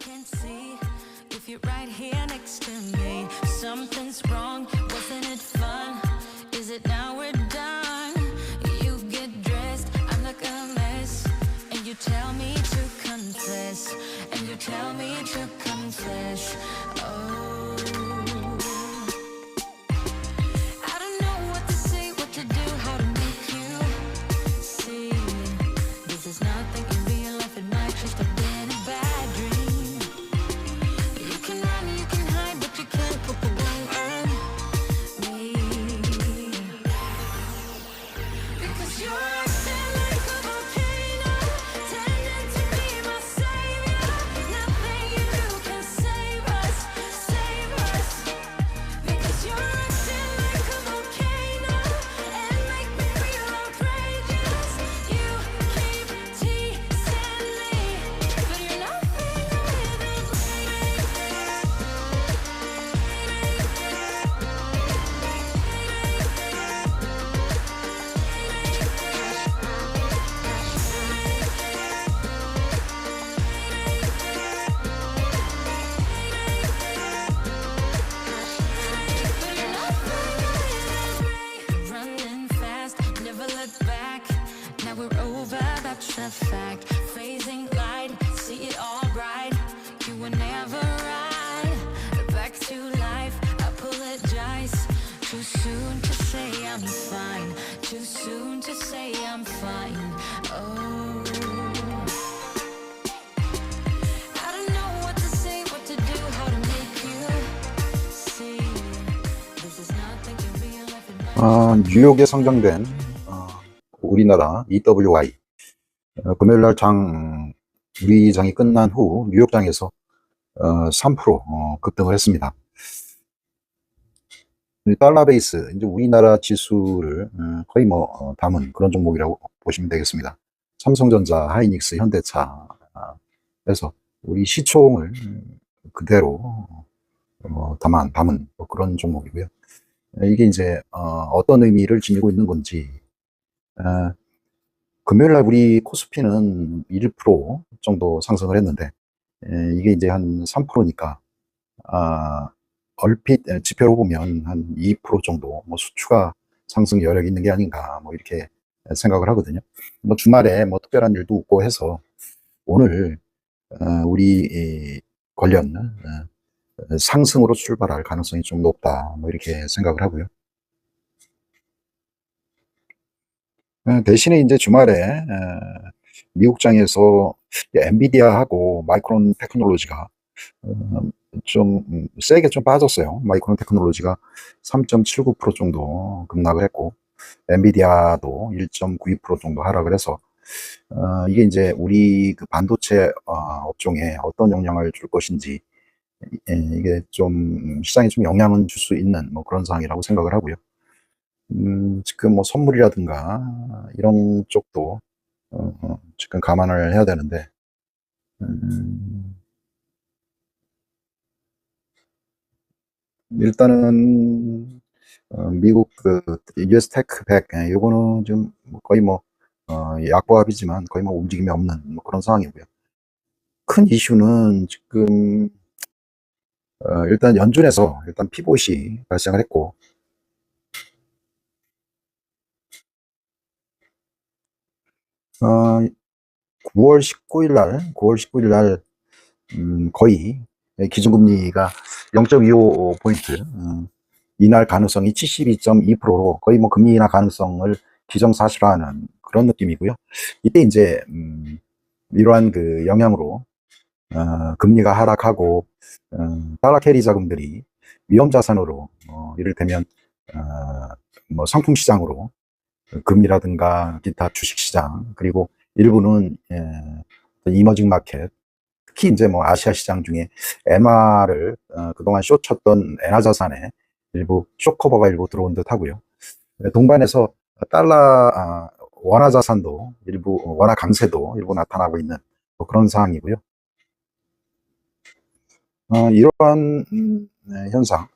can't see if you're right here next to me. Something's wrong, wasn't it fun? Is it now we're done? You get dressed, I'm like a mess, and you tell me to confess, and you tell me to confess. Oh, I don't know what to say, what to do, how to make you see. This is nothing in real life, it might just have been a bad dream. You can run, you can hide, but you can't put the blame on me. Because you're acting like a volcano, tending to be my savior. Nothing you do can save us, save us. Because you're acting like a volcano and make me feel outrageous. You keep teasing me, but you're nothing without running fast, never look back. Now we're over, that's a fact. Phasing light, see it all bright. You were never right. Back to life, apologize. Too soon to say I'm fine. Too soon to say I'm fine. Oh, I don't know what to say, what to do, how to make you see. This is nothing in real life, it might 뉴욕에 상장된 우리나라 EWI 금요일날 우리 장이 끝난 후 뉴욕장에서 3% 급등을 했습니다. 달러 베이스, 이제 우리나라 지수를 거의 담은 그런 종목이라고 보시면 되겠습니다. 삼성전자, 하이닉스, 현대차 해서 우리 시총을 그대로 담은 그런 종목이고요. 이게 이제 어떤 의미를 지니고 있는 건지, 금요일날 우리 코스피는 1% 정도 상승을 했는데, 이게 이제 한 3%니까 얼핏 지표로 보면 한 2% 정도 수추가 상승 여력이 있는 게 아닌가 이렇게 생각을 하거든요. 주말에 특별한 일도 없고 해서 오늘 우리 관련 상승으로 출발할 가능성이 좀 높다 이렇게 생각을 하고요. 대신에 이제 주말에 미국장에서 엔비디아하고 마이크론 테크놀로지가 좀 세게 좀 빠졌어요. 마이크론 테크놀로지가 3.79% 정도 급락을 했고, 엔비디아도 1.92% 정도 하락을 해서 이게 이제 우리 그 반도체 업종에 어떤 영향을 줄 것인지, 이게 좀 시장에 좀 영향은 줄 수 있는 그런 상황이라고 생각을 하고요. 지금 선물이라든가 이런 쪽도 지금 감안을 해야 되는데, 일단은 미국 그 US 테크 100 요거는 좀 거의 약보합이지만 거의 움직임이 없는 그런 상황이고요. 큰 이슈는 지금 일단 연준에서 피봇이 발생을 했고, 9월 19일 날 거의 기준금리가 0.25포인트 인할 가능성이 72.2%로 거의 금리 인하 가능성을 기정사실화하는 그런 느낌이고요. 이때 이제 이러한 그 영향으로 금리가 하락하고 달러 캐리 자금들이 위험 자산으로 이를테면 상품 시장으로 금리라든가 기타 주식 시장, 그리고 일부는 이머징 마켓, 특히 이제 아시아 시장 중에 엔화를 그동안 쇼 쳤던 엔화 자산에 일부 쇼커버가 일부 들어온 듯 하고요. 동반해서 달러 원화 자산도 일부, 원화 강세도 일부 나타나고 있는 그런 상황이고요. 이러한 현상,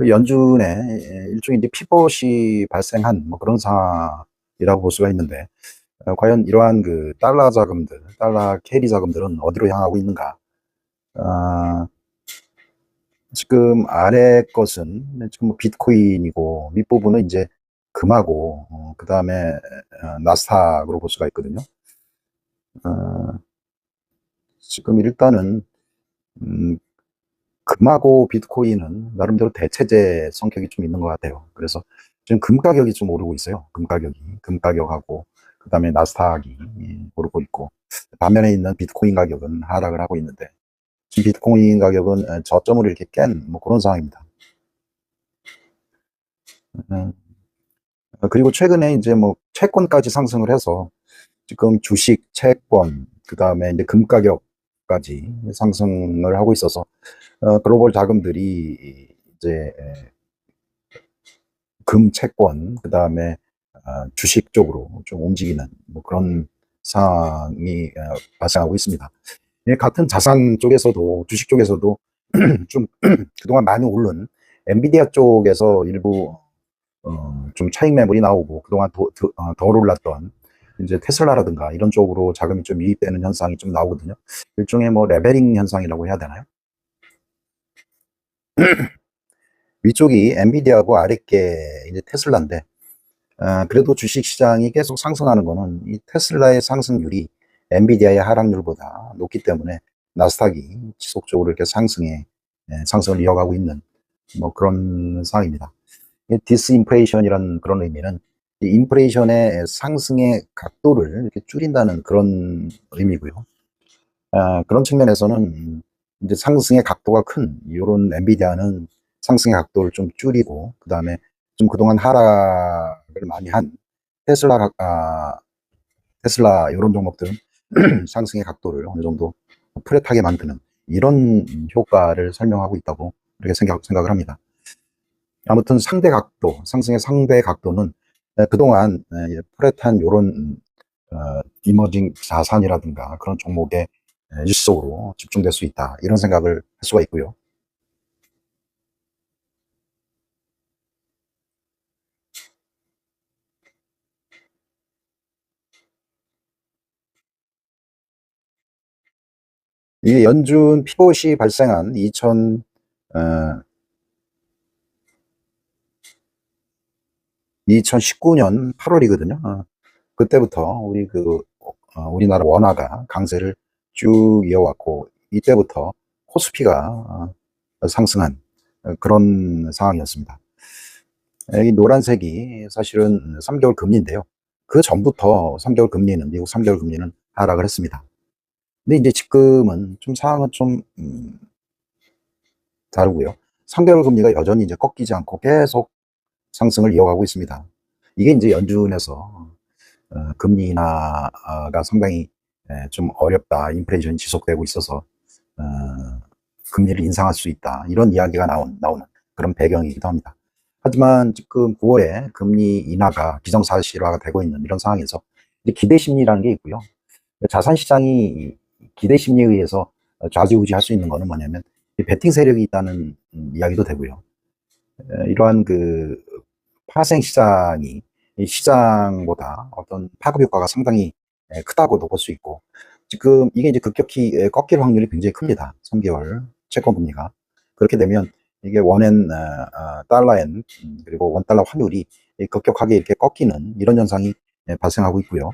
연준의 일종의 이제 피봇이 발생한 그런 상황이라고 볼 수가 있는데, 과연 이러한 그 달러 자금들, 달러 캐리 자금들은 어디로 향하고 있는가? 아, 지금 아래 것은 지금 뭐 비트코인이고 밑부분은 이제 금하고 그 다음에 나스닥으로 볼 수가 있거든요. 어, 지금 일단은 음, 금하고 비트코인은 나름대로 대체제 성격이 좀 있는 것 같아요. 그래서 지금 금 가격이 좀 오르고 있어요. 금 가격하고 그 다음에 나스닥이 오르고 있고 반면에 있는 비트코인 가격은 하락을 하고 있는데 지금 비트코인 가격은 저점을 이렇게 깬 뭐 그런 상황입니다. 음, 그리고 최근에 이제 뭐 채권까지 상승을 해서 지금 주식, 채권, 그 다음에 이제 금 가격까지 상승을 하고 있어서 글로벌 자금들이 이제 금, 채권, 그 다음에 주식 쪽으로 좀 움직이는 뭐 그런 상황이 발생하고 있습니다. 예, 같은 자산 쪽에서도 주식 쪽에서도 좀 그동안 많이 오른 엔비디아 쪽에서 일부 좀 차익 매물이 나오고 그동안 덜 올랐던 이제 테슬라라든가 이런 쪽으로 자금이 좀 유입되는 현상이 좀 나오거든요. 일종의 뭐 레벨링 현상이라고 해야 되나요? 위쪽이 엔비디아고 아랫게 이제 테슬라인데 그래도 주식 시장이 계속 상승하는 거는 이 테슬라의 상승률이 엔비디아의 하락률보다 높기 때문에 나스닥이 지속적으로 이렇게 상승을 이어가고 있는 뭐 그런 상황입니다. 디스인플레이션이라는 그런 의미는 이 인플레이션의 상승의 각도를 이렇게 줄인다는 그런 의미고요. 그런 측면에서는 이제 상승의 각도가 큰 이런 엔비디아는 상승의 각도를 좀 줄이고 그다음에 좀 그동안 하락을 많이 한 테슬라 테슬라 이런 종목들은 상승의 각도를 어느 정도 뚜렷하게 만드는 이런 효과를 설명하고 있다고 이렇게 생각을 합니다. 아무튼 상승의 상대 각도는 그동안 뚜렷한 이런 이머징 자산이라든가 그런 종목에 일시적으로 집중될 수 있다. 이런 생각을 할 수가 있고요. 이 연준 피봇이 발생한 2019년 8월이거든요. 그때부터 우리나라 원화가 강세를 쭉 이어왔고, 이때부터 코스피가 상승한 그런 상황이었습니다. 이 노란색이 사실은 3개월 금리인데요. 그 전부터 3개월 금리는, 미국 3개월 금리는 하락을 했습니다. 근데 이제 지금은 좀 상황은 좀 다르고요. 3개월 금리가 여전히 이제 꺾이지 않고 계속 상승을 이어가고 있습니다. 이게 이제 연준에서 금리 인하가 상당히 좀 어렵다. 인플레이션이 지속되고 있어서 어, 금리를 인상할 수 있다. 이런 이야기가 나오는 그런 배경이기도 합니다. 하지만 지금 9월에 금리 인하가 기정사실화가 되고 있는 이런 상황에서 이제 기대 심리라는 게 있고요. 자산 시장이 기대 심리에 의해서 좌지우지할 수 있는 거는 뭐냐면 베팅 세력이 있다는 이야기도 되고요. 이러한 파생 시장이 이 시장보다 어떤 파급 효과가 상당히 크다고도 볼 수 있고 지금 이게 이제 급격히 꺾일 확률이 굉장히 큽니다. 3개월 채권 금리가 그렇게 되면 이게 원엔 달러엔 그리고 원달러 환율이 급격하게 이렇게 꺾이는 이런 현상이 발생하고 있고요.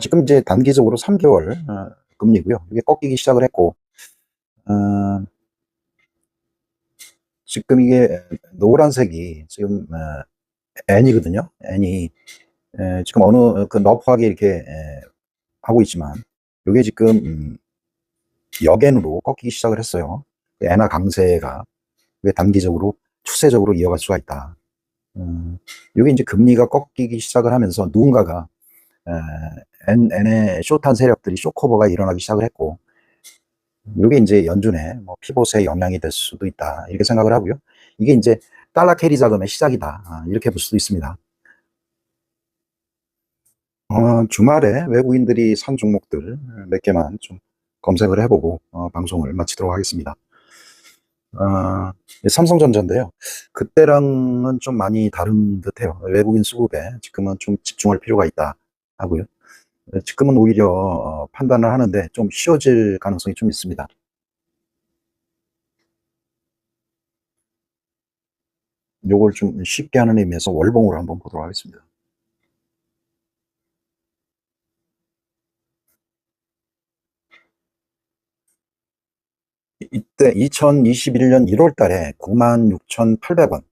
지금 이제 단기적으로 3개월 금리고요. 이게 꺾이기 시작을 했고 어, 지금 이게 노란색이 지금 N이거든요. N이 지금 어느 너프하게 이렇게 하고 있지만 이게 지금 역엔으로 꺾이기 시작을 했어요. 엔화 강세가 단기적으로 추세적으로 이어갈 수가 있다. 이게 이제 금리가 꺾이기 시작을 하면서 누군가가 N의 숏한 세력들이 숏커버가 일어나기 시작을 했고 이게 이제 연준의 뭐 피봇의 영향이 될 수도 있다. 이렇게 생각을 하고요. 이게 이제 달러 캐리 자금의 시작이다. 이렇게 볼 수도 있습니다. 주말에 외국인들이 산 종목들 몇 개만 좀 검색을 해보고 방송을 마치도록 하겠습니다. 삼성전자인데요. 그때랑은 좀 많이 다른 듯해요. 외국인 수급에 지금은 좀 집중할 필요가 있다 하고요. 지금은 오히려 판단을 하는데 좀 쉬워질 가능성이 좀 있습니다. 요걸 좀 쉽게 하는 의미에서 월봉으로 한번 보도록 하겠습니다. 이때 2021년 1월 달에 96,800원,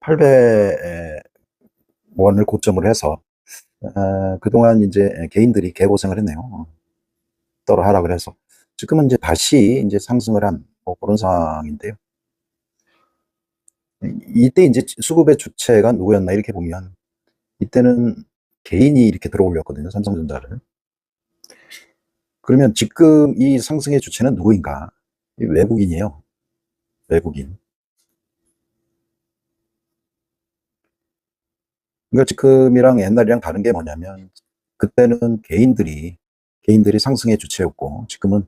800원을 고점으로 해서 그동안 이제 개인들이 개고생을 했네요. 떨어 하락을 해서. 지금은 이제 다시 이제 상승을 한 뭐 그런 상황인데요. 이때 이제 수급의 주체가 누구였나 이렇게 보면 이때는 개인이 이렇게 들어올렸거든요. 삼성전자를. 그러면 지금 이 상승의 주체는 누구인가? 외국인이에요. 외국인. 그러니까 지금이랑 옛날이랑 다른 게 뭐냐면 그때는 개인들이 상승의 주체였고 지금은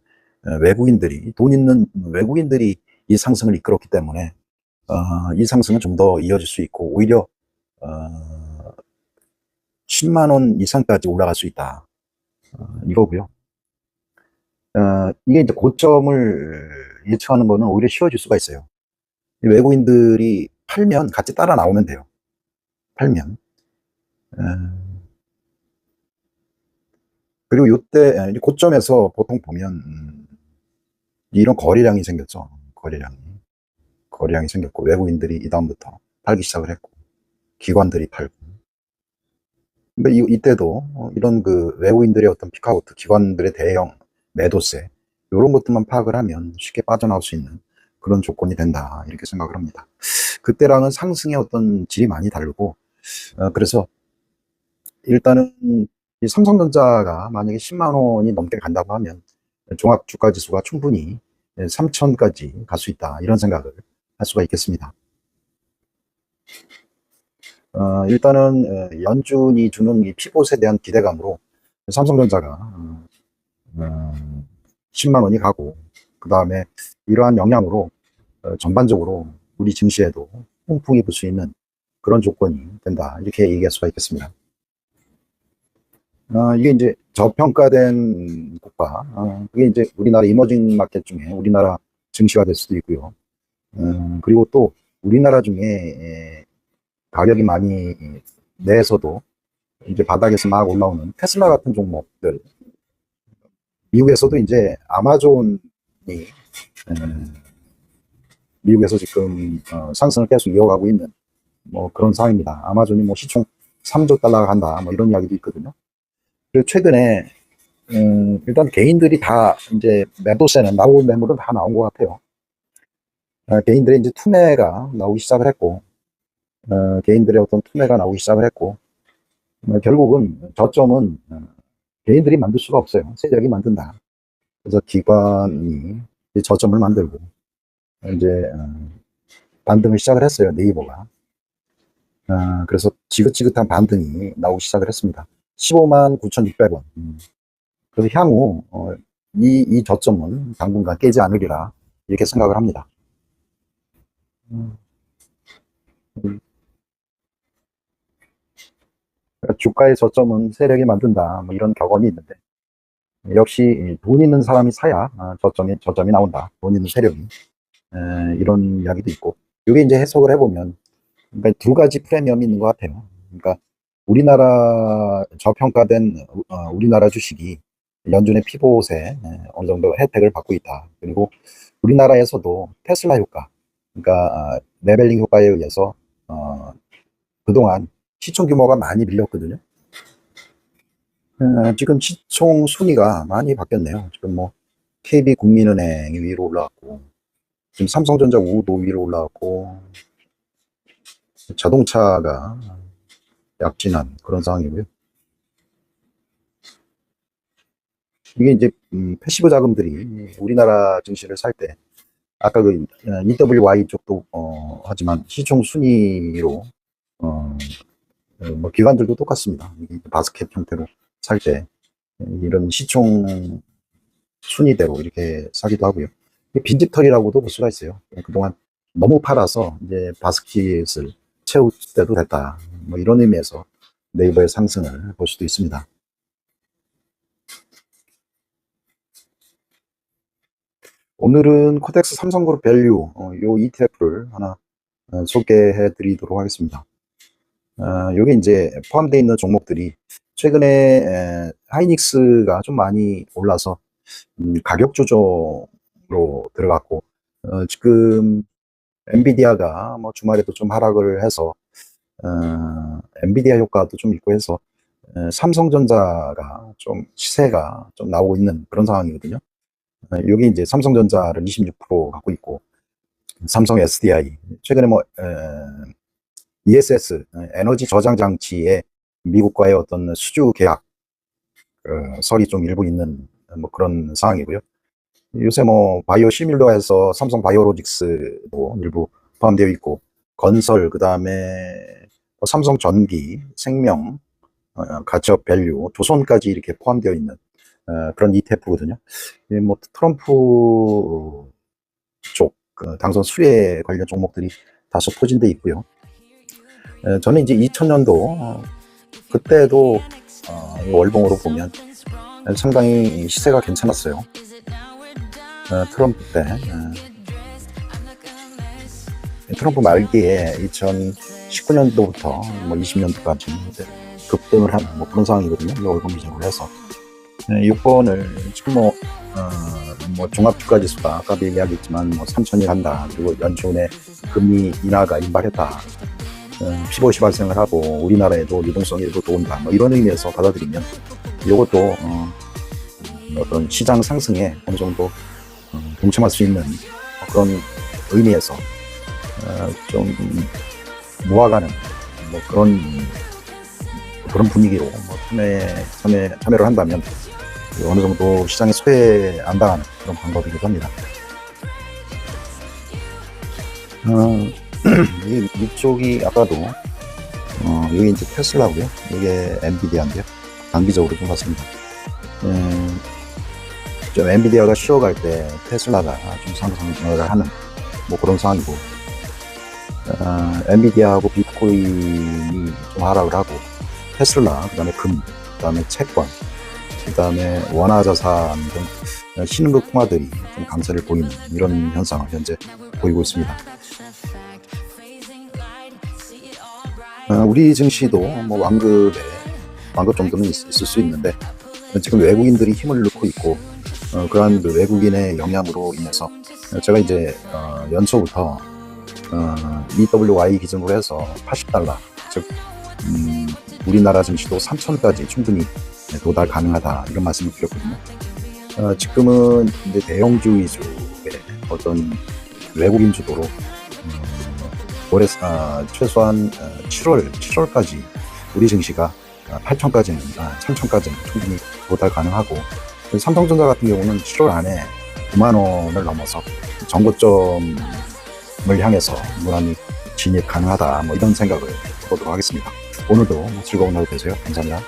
외국인들이 돈 있는 외국인들이 이 상승을 이끌었기 때문에 이 상승은 좀 더 이어질 수 있고 오히려 10만 원 이상까지 올라갈 수 있다. 이거고요. 이게 이제 고점을 예측하는 거는 오히려 쉬워질 수가 있어요. 외국인들이 팔면 같이 따라 나오면 돼요. 팔면. 어, 그리고 요때 고점에서 보통 보면 이런 거래량이 생겼죠. 거래량이 생겼고 외국인들이 이 다음부터 팔기 시작을 했고 기관들이 팔고. 근데 이때도 이런 그 외국인들의 어떤 피크아웃, 기관들의 대형 매도세 이런 것들만 파악을 하면 쉽게 빠져나올 수 있는 그런 조건이 된다 이렇게 생각을 합니다. 그때랑은 상승의 어떤 질이 많이 다르고 그래서 일단은 이 삼성전자가 만약에 10만 원이 넘게 간다고 하면 종합주가지수가 충분히 3천까지 갈 수 있다 이런 생각을 할 수가 있겠습니다. 일단은 연준이 주는 이 피봇에 대한 기대감으로 삼성전자가 10만 원이 가고 그 다음에 이러한 영향으로 전반적으로 우리 증시에도 홍풍이 불 수 있는 그런 조건이 된다 이렇게 얘기할 수가 있겠습니다. 이게 이제 저평가된 국가, 그게 이제 우리나라 이머징 마켓 중에 우리나라 증시가 될 수도 있고요. 그리고 또 우리나라 중에 가격이 많이 내에서도 이제 바닥에서 막 올라오는 테슬라 같은 종목들, 미국에서도 이제 아마존이 미국에서 지금 상승을 계속 이어가고 있는 뭐 그런 상황입니다. 아마존이 뭐 시총 3조 달러가 간다 뭐 이런 이야기도 있거든요. 그리고 최근에 일단 개인들이 다 이제 매도세는 나올 매물은 다 나온 것 같아요. 개인들의 이제 투매가 나오기 시작을 했고 개인들의 어떤 투매가 나오기 시작을 했고 결국은 저점은 개인들이 만들 수가 없어요. 세력이 만든다. 그래서 기관이 이제 저점을 만들고 이제 반등을 시작을 했어요. 네이버가. 그래서 지긋지긋한 반등이 나오기 시작을 했습니다. 15만 9,600원. 그래서 향후 이 저점은 당분간 깨지 않으리라 이렇게 생각을 합니다. 주가의 저점은 세력이 만든다 뭐 이런 격언이 있는데 역시 돈 있는 사람이 사야 저점이 나온다. 돈 있는 세력이 이런 이야기도 있고 이게 이제 해석을 해보면 그러니까 두 가지 프리미엄이 있는 것 같아요. 그러니까 우리나라 저평가된 우리나라 주식이 연준의 피봇에 어느 정도 혜택을 받고 있다. 그리고 우리나라에서도 테슬라 효과, 그러니까 레벨링 효과에 의해서 그동안 시총 규모가 많이 밀렸거든요. 지금 시총 순위가 많이 바뀌었네요. 지금 뭐 KB국민은행이 위로 올라왔고 지금 삼성전자 우도 위로 올라왔고 자동차가 약진한 그런 상황이고요. 이게 이제 패시브 자금들이 우리나라 증시를 살 때 아까 그 EWY 쪽도 하지만 시총 순위로 뭐 기관들도 똑같습니다. 바스켓 형태로 살 때 이런 시총 순위대로 이렇게 사기도 하고요. 빈집털이라고도 볼 수가 있어요. 그동안 너무 팔아서 이제 바스켓을 채울 때도 됐다. 뭐 이런 의미에서 네이버의 상승을 볼 수도 있습니다. 오늘은 코덱스 삼성그룹 밸류 요 ETF를 하나 소개해 드리도록 하겠습니다. 요게 이제 포함되어 있는 종목들이 최근에 하이닉스가 좀 많이 올라서 가격 조정으로 들어갔고, 지금 엔비디아가 뭐 주말에도 좀 하락을 해서 엔비디아 효과도 좀 있고 해서 삼성전자가 좀 시세가 좀 나오고 있는 그런 상황이거든요. 여기 이제 삼성전자를 26% 갖고 있고, 삼성 SDI 최근에 뭐 ESS 에너지 저장 장치의 미국과의 어떤 수주 계약 설이 좀 일부 있는 뭐 그런 상황이고요. 요새 뭐 바이오 시밀러에서 삼성 바이오로직스도 일부 포함되어 있고, 건설, 그 다음에 삼성 전기, 생명, 가치업 밸류, 조선까지 이렇게 포함되어 있는 그런 ETF거든요. 뭐 트럼프 쪽 당선 수혜 관련 종목들이 다소 포진돼 있고요. 저는 이제 2000년도 그때도 월봉으로 보면 상당히 시세가 괜찮았어요. 트럼프 때 트럼프 말기에 2019년도부터 뭐 20년도까지 급등을 하는 뭐 그런 상황이거든요. 월봉 기준으로 해서 6번을 지금 뭐 종합주가지수가 아까도 얘기하겠지만 뭐 3,000이 간다. 그리고 연준의 금리 인하가 임박했다. 피봇이 발생을 하고 우리나라에도 유동성이 일부 들어온다. 뭐 이런 의미에서 받아들이면 이것도 어떤 시장 상승에 어느 정도 동참할 수 있는 그런 의미에서 좀 모아가는 뭐 그런 분위기로 뭐 참여를 한다면 어느 정도 시장에 소외 안 당하는 그런 방법이기도 합니다. 이쪽이 아까도 여기 이제 테슬라고요. 이게 엔비디아인데요. 단기적으로 좀 봤습니다. 좀 엔비디아가 쉬어갈 때 테슬라가 좀 상승을 하는 뭐 그런 상황이고, 엔비디아하고 비트코인이 좀 하락을 하고, 테슬라, 그 다음에 금, 그 다음에 채권, 그 다음에 원화자산 등 신흥국 통화들이 좀 강세를 보이는 이런 현상을 현재 보이고 있습니다. 우리 증시도 뭐 완급 정도는 있을 수 있는데, 지금 외국인들이 힘을 넣고 있고, 그러한 그 외국인의 영향으로 인해서 제가 이제 연초부터 EWY 기준으로 해서 $80, 즉 우리나라 증시도 3,000까지 충분히 도달 가능하다 이런 말씀을 드렸거든요. 지금은 이제 대형주 위주의 어떤 외국인 주도로 올해 최소한 7월까지 우리 증시가 8,000까지는 3,000까지는 충분히 도달 가능하고, 삼성전자 같은 경우는 7월 안에 9만 원을 넘어서 정고점을 향해서 무난히 진입 가능하다 뭐 이런 생각을 해보도록 하겠습니다. 오늘도 즐거운 하루 되세요. 감사합니다.